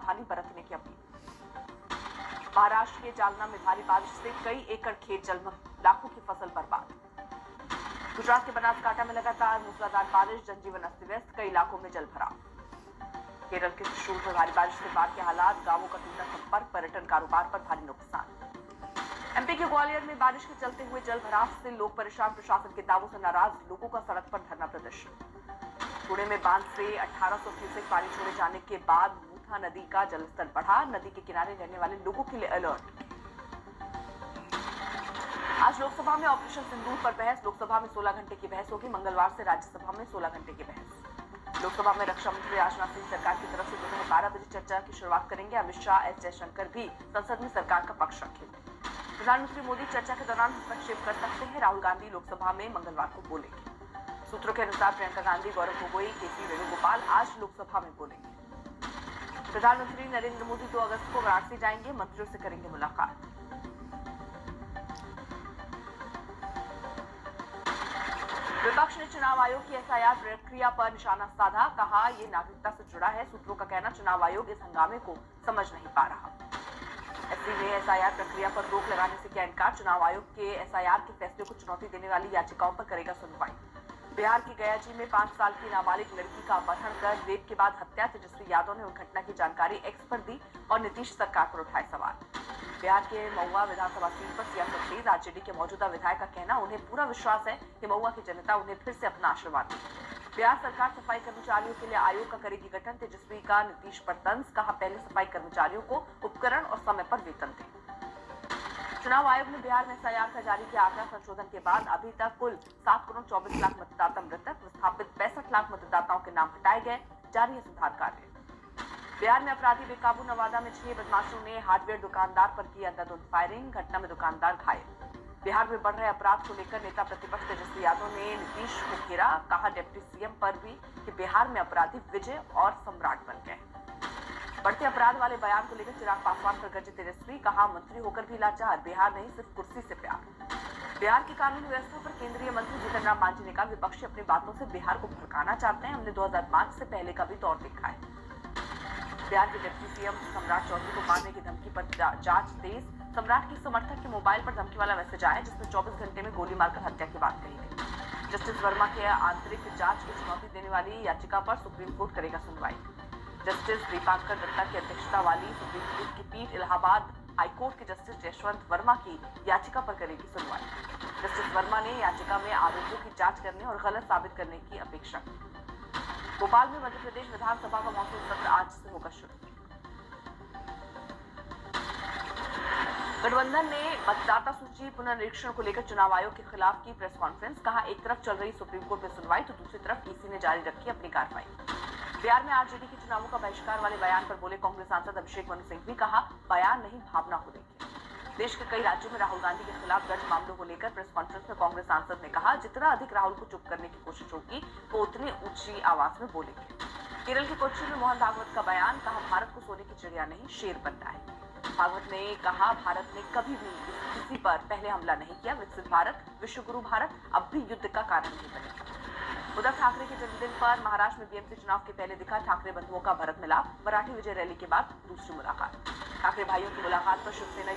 सावधानी बरतने की अपील। महाराष्ट्र के जालना में भारी बारिश से कई एकड़ खेत जलमग्न, लाखों की फसल बर्बाद। गुजरात के बनासकांठा में लगातार मूसलाधार बारिश, जनजीवन अस्त व्यस्त, कई इलाकों में जलभराव। केरल के त्रिशूर में भारी बारिश से बाढ़ के हालात, गांवों का टूटा संपर्क, पर्यटन कारोबार पर भारी नुकसान। एमपी के ग्वालियर में बारिश के चलते हुए जलभराव से लोग परेशान, प्रशासन के दावों से नाराज लोगों का सड़क पर धरना प्रदर्शन। पुणे में बांध से 1800 क्यूसेक पानी छोड़े जाने के बाद मूथा नदी का जलस्तर बढ़ा, नदी के किनारे रहने वाले लोगों के लिए अलर्ट। आज लोकसभा में ऑपरेशन सिंदूर पर बहस, लोकसभा में 16 घंटे की बहस होगी, मंगलवार से राज्यसभा में 16 घंटे की बहस। लोकसभा में रक्षा मंत्री राजनाथ सिंह सरकार की तरफ से दोपहर 12 बजे चर्चा की शुरुआत करेंगे। अमित शाह, एस जयशंकर भी संसद में सरकार का पक्ष रखेंगे। प्रधानमंत्री मोदी चर्चा के दौरान हस्तक्षेप कर सकते हैं। राहुल गांधी लोकसभा में मंगलवार को बोलेंगे। सूत्रों के अनुसार प्रियंका गांधी, गौरव गोगोई, के.सी. वेणुगोपाल आज लोकसभा में बोलेंगे। प्रधानमंत्री नरेंद्र मोदी 2 अगस्त को वाराणसी जाएंगे, मंत्रियों से करेंगे मुलाकात। विपक्ष ने चुनाव आयोग की एसआईआर प्रक्रिया पर निशाना साधा, कहा ये नागरिकता से जुड़ा है। सूत्रों का कहना, चुनाव आयोग इस हंगामे को समझ नहीं पा रहा। एससी ने एसआईआर प्रक्रिया पर रोक लगाने से किया इनकार। चुनाव आयोग के एसआईआर के फैसले को चुनौती देने वाली याचिकाओं पर करेगा सुनवाई। बिहार के गयाजी में 5 साल की नाबालिग लड़की का अपहरण कर रेप के बाद हत्या, तेजस्वी यादव ने उस घटना की जानकारी एक्स पर दी और नीतीश सरकार पर उठाए सवाल। बिहार के महुआ विधानसभा सीट पर सियासत तेज, आरजेडी के मौजूदा विधायक का कहना, उन्हें पूरा विश्वास है कि महुआ की जनता उन्हें फिर से अपना आशीर्वाद देगी। बिहार सरकार सफाई कर्मचारियों के लिए आयोग का करेगी गठन, तेजस्वी का नीतीश पर तंज, कहा पहले सफाई कर्मचारियों को उपकरण और समय पर वेतन दें। चुनाव आयोग ने बिहार में एसआईआर का जारी किया आंकड़ा, संशोधन के बाद अभी तक कुल 7 करोड़ 24 लाख मतदाता मृतक, विस्थापित 65 लाख मतदाताओं के नाम हटाए गए, जारी है सुधार कार्य। बिहार में अपराधी बेकाबू, नवादा में 6 बदमाशों ने हार्डवेयर दुकानदार पर की अंधाधुंध फायरिंग, घटना में दुकानदार घायल। बिहार में बढ़ रहे अपराध को लेकर नेता प्रतिपक्ष तेजस्वी यादव ने नीतीश को घेरा, कहा डिप्टी सीएम पर भी कि बिहार में अपराधी विजय और सम्राट बन गए। बढ़ते अपराध वाले बयान को लेकर चिराग पासवान पर गरजे तेजस्वी, कहा मंत्री होकर भी लाचार, बिहार नहीं सिर्फ कुर्सी से प्यार। बिहार की कानून व्यवस्था पर केंद्रीय मंत्री जीतन राम मांझी ने कहा, विपक्षी अपनी बातों से बिहार को भड़काना चाहते हैं, हमने 2005 से पहले का भी दौर देखा है। बिहार के डिप्टी सीएम सम्राट चौधरी को मारने की धमकी पर जांच तेज, सम्राट की समर्थक के मोबाइल पर धमकी वाला मैसेज आया जिसमें 24 घंटे में गोली मारकर हत्या की बात कही गई। जस्टिस वर्मा के आंतरिक जांच की चुनौती देने वाली याचिका पर सुप्रीम कोर्ट करेगा सुनवाई। जस्टिस दीपांकर दत्ता की अध्यक्षता वाली सुप्रीम कोर्ट की पीठ इलाहाबाद हाईकोर्ट के जस्टिस यशवंत वर्मा की याचिका पर करेगी सुनवाई। जस्टिस वर्मा ने याचिका में आरोपों की जांच करने और गलत साबित करने की अपेक्षा की। भोपाल में मध्य प्रदेश विधानसभा का मॉनसून सत्र आज से होगा शुरू। गठबंधन ने मतदाता सूची पुनर्निरीक्षण को लेकर चुनाव आयोग के खिलाफ की प्रेस कॉन्फ्रेंस, कहा एक तरफ चल रही सुप्रीम कोर्ट में सुनवाई तो दूसरी तरफ ईसी ने जारी रखी अपनी कार्रवाई। बिहार में आरजेडी के चुनावों का बहिष्कार वाले बयान पर बोले कांग्रेस सांसद अभिषेक मनु सिंह, भी कहा बयान नहीं भावना को लेकर। देश के कई राज्यों में राहुल गांधी के खिलाफ दर्ज मामलों को लेकर प्रेस कॉन्फ्रेंस में कांग्रेस सांसद ने कहा, जितना अधिक राहुल को चुप करने की कोशिश होगी वो उतनी ऊंची आवाज में बोलेंगे। केरल के कोच्चि में मोहन भागवत का बयान, कहा भारत को सोने की चिड़िया नहीं शेर बनना है। भागवत ने कहा, भारत ने कभी भी किसी पर पहले हमला नहीं किया, विकसित भारत, विश्व गुरु भारत अब भी युद्ध का कारण नहीं बनेगा। उद्धव ठाकरे के जन्मदिन पर महाराष्ट्र में बीएमसी चुनाव के पहले दिखा ठाकरे बंधुओं का भरत मिलाप, मराठी विजय रैली के बाद दूसरी मुलाकात। ठाकरे भाइयों की मुलाकात पर शिवसेना